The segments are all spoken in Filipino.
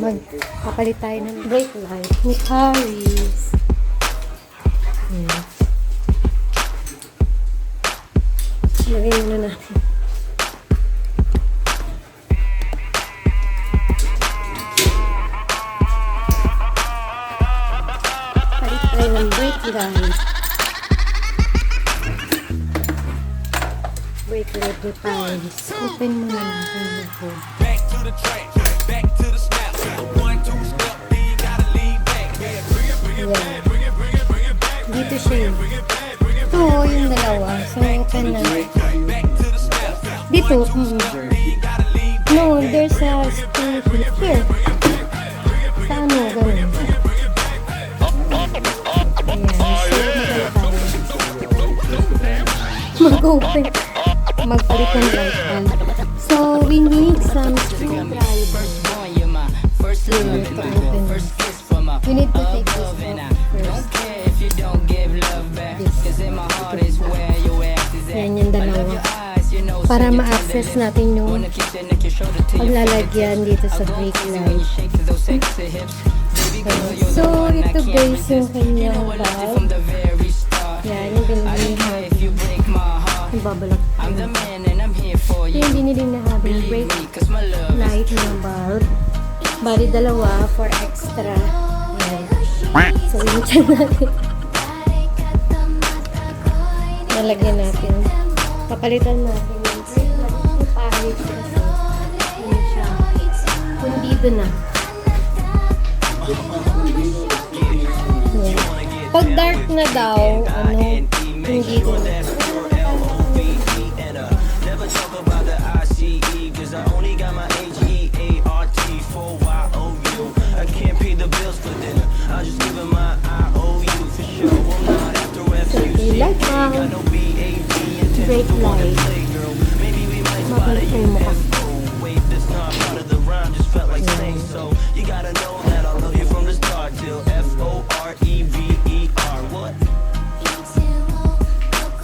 Magpapalit tayo ng Breaklight ni Paris. Lagay muna natin. Palit tayo ng Breaklight. Breaklight ni Paris. Open muna natin ito. Back to the track, back to the snap. 1, 2 step, then you gotta lean back. Dito siya yun. Ito, yung dalawa. So, open na. Dito. No, there's a spring here. Sa ano, ganun. Ayan. So, mag-open. Magpalit ng light bulb. So, we need some screwdriver. You need to take this off first. Yan yung dalawa. Para ma-access natin yung paglalagyan dito sa Breaklight. So, ito guys yung kanyang valve. Yan, yung binili ni Hubby. Nababalak ko. Ito yung binili na Hubby. Breaklight na valve. Bali dalawa for extra. Yan. So, yun siya natin. Nalagyan natin. Papalitan natin yung Paris kasi. Yan siya. Kundido na. Yan. Pag dark na daw, kundido na. Light bulb, Breaklight. Mapalipay mo ka.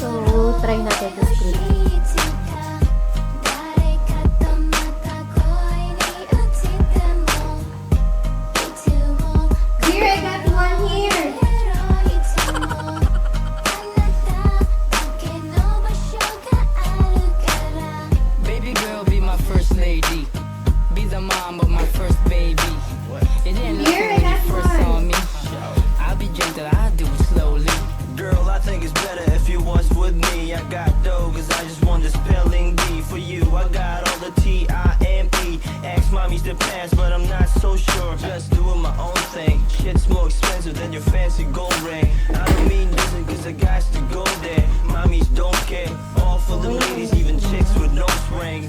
So, try natin ito screen. Here, I got one here. Be the mom of my first baby. It didn't look when you first saw me. I'll be gentle, I'll do it slowly. Girl, I think it's better if you was with me. I got dough, cause I just want the spelling bee. For you, I got all the T-I-M-E. Ask mommy's to pass, but I'm not so sure. Just doing my own thing. Shit's more expensive than your fancy gold ring. I don't mean this cause I got to go there. Mommies don't care. All for the ladies, even chicks with no rings.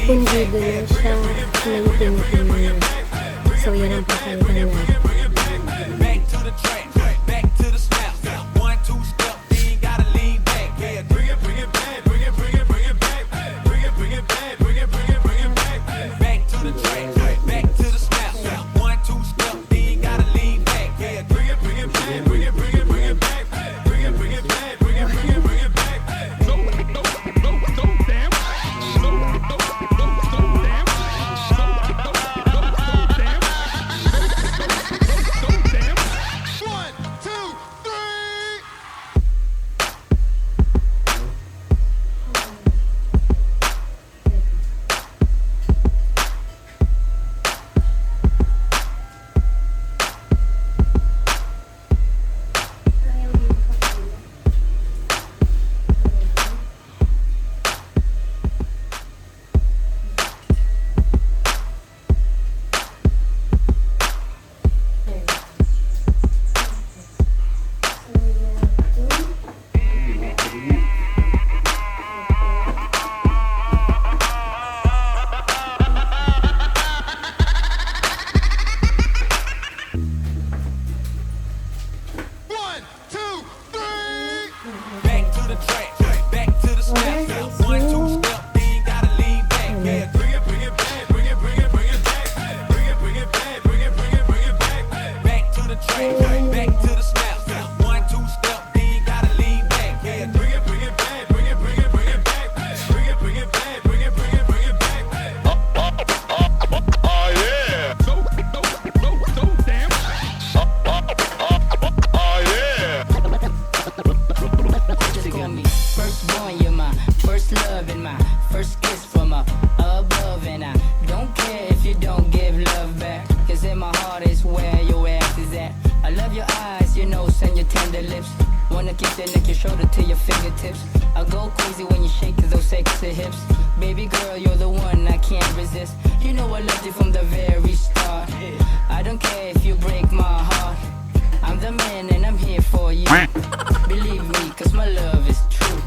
Kundido na siya. Naitin-itin niya. So, yan ang papalitan natin. heart is where your ass is at. I love your eyes, your nose and your tender lips. Wanna kiss and lick your shoulder to your fingertips. I go crazy when you shake those sexy hips. Baby girl, you're the one I can't resist. You know I loved you from the very start. I don't care if you break my heart. I'm the man and I'm here for you. Believe me, cause my love is true.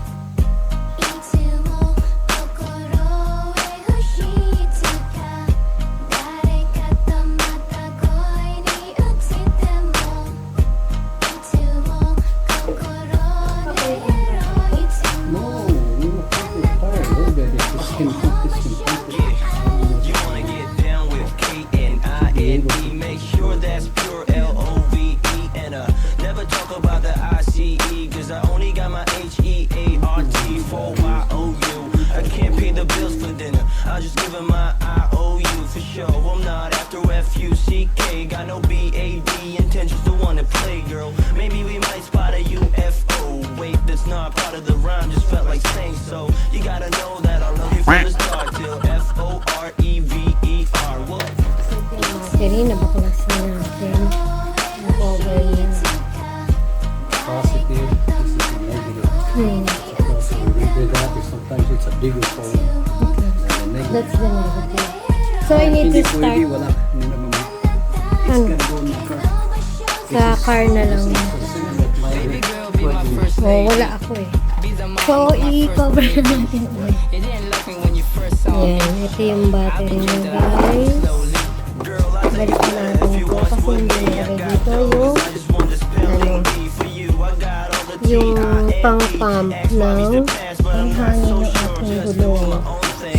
Kanina baklas na natin yung cover niya. Positive, this is a negative. So we read that, sometimes it's a bigger phone than the negative. That's the negative. So I need to start Hindi wala. Hindi naman. It's gonna go in the car. sa car na lang. Oh, wala ako eh. So, i-cover na natin ulit. Yan, ito yung battery niya guys. Balik natin ito kasi hindi nilagay dito yung pang-pump ng hangin ng ating gulong.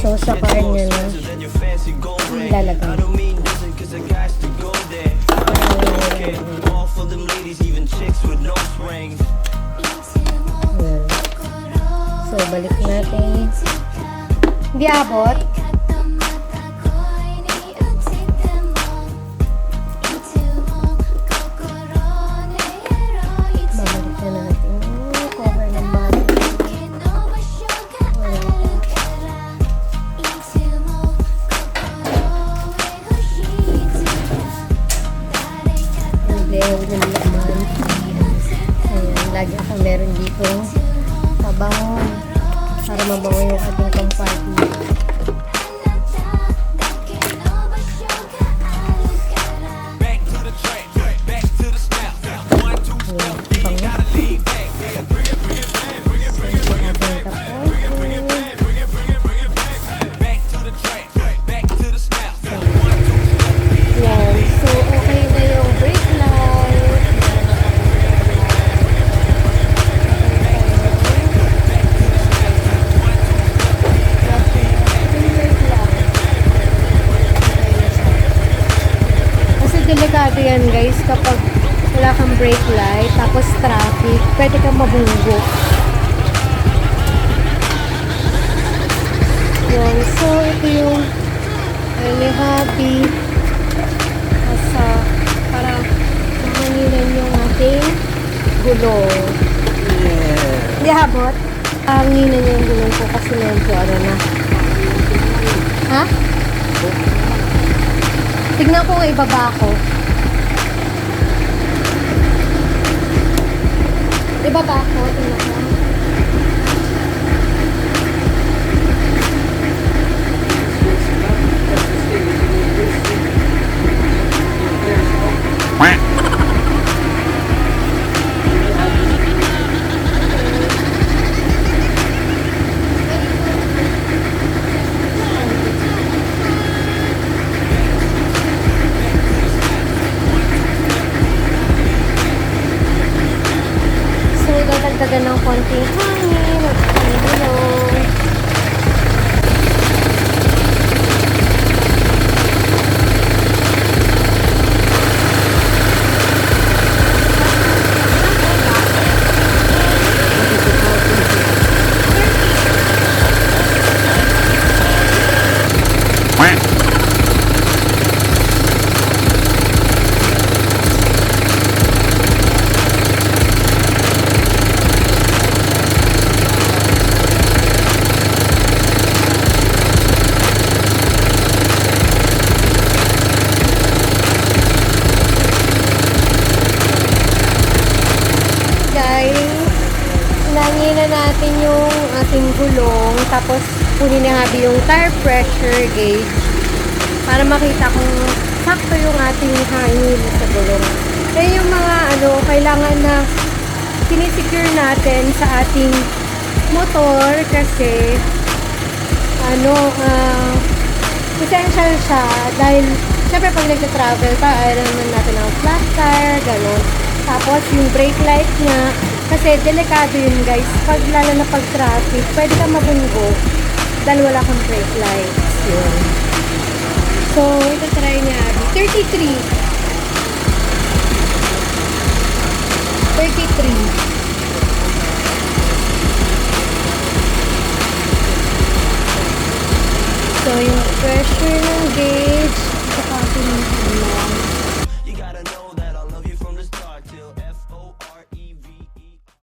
So, sa car niya na ilalagay. So, balik natin. Hindi abot. Babalik na natin yung cover ng battery. And then, yung laman. Ayan, lagi ako meron dito. Pabango. Para mabango yung ating compartment. Yan. So, okay na yung brake light. Kasi delikado yan guys kapag wala kang brake light tapos traffic, pwede kang mabunggo. Yan. So, ito yung may Hubby para mahanginan yung ating gulong. Hindi habot. Hanginan yung gulong ko kasi medyo ano na. Ha? Tignan ko nga ibaba ko. Ibaba ko. Tignan ko. Dadagdagan ng konting hangin at gulong. gulong, tapos kunin ni Hubby yung tire pressure gauge para makita kung sakto yung ating hangin sa gulong. Kaya yung mga kailangan na sinisecure natin sa ating motor kasi essential siya dahil syempre pag nagta-travel pa, ayaw naman natin ang flat tire, gano'n. Tapos yung brake light niya, kasi delikado yun guys, lalo na pag traffic, pwede ka mabunggo dahil wala kang brake lights. Yun. So, ito try niya. 33. 33. So, yung pressure ng